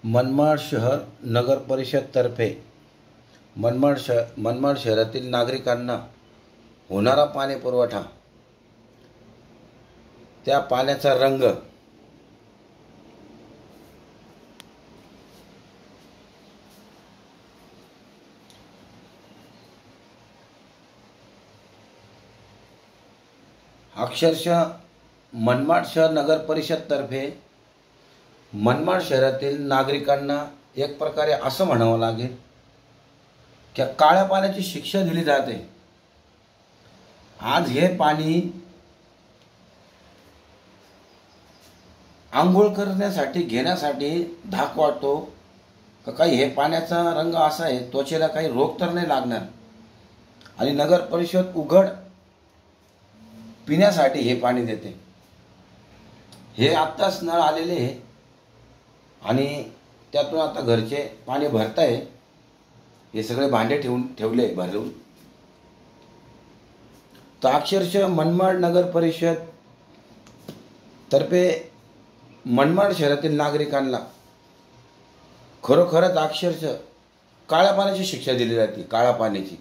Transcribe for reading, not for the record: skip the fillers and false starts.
मनमाड शहर नगर परिषदतर्फे मनमाड शहरातील नागरिकांना होणारा पाणी पुरवठा, त्या पाण्याचा रंग, अक्षरशः मनमाड शहर नगर परिषदतर्फे मनमाड शहरातील नागरिकांना एक प्रकारे असं म्हणावं लागेल की काळ्या पाण्याची शिक्षा दिली जाते। आज हे पाणी आंघोळ करण्यासाठी घेण्यासाठी धाक वाटतो का काही हे पाण्याचा रंग असा आहे, त्वचेला काही रोग तर नाही लागणार, आणि नगर परिषद उघड पिण्यासाठी हे पाणी देते। हे आत्ताच नळ आलेले आहे आणि त्यातून आता घरचे पाणी भरताय, हे सगळे भांडे ठेवले भरून। तर अक्षरशः मनमाड नगर परिषद तर्फे मनमाड शहरातील नागरिकांना खरोखरच अक्षरशः काळ्या पाण्याची शिक्षा दिली जाते, काळ्या पाण्याची।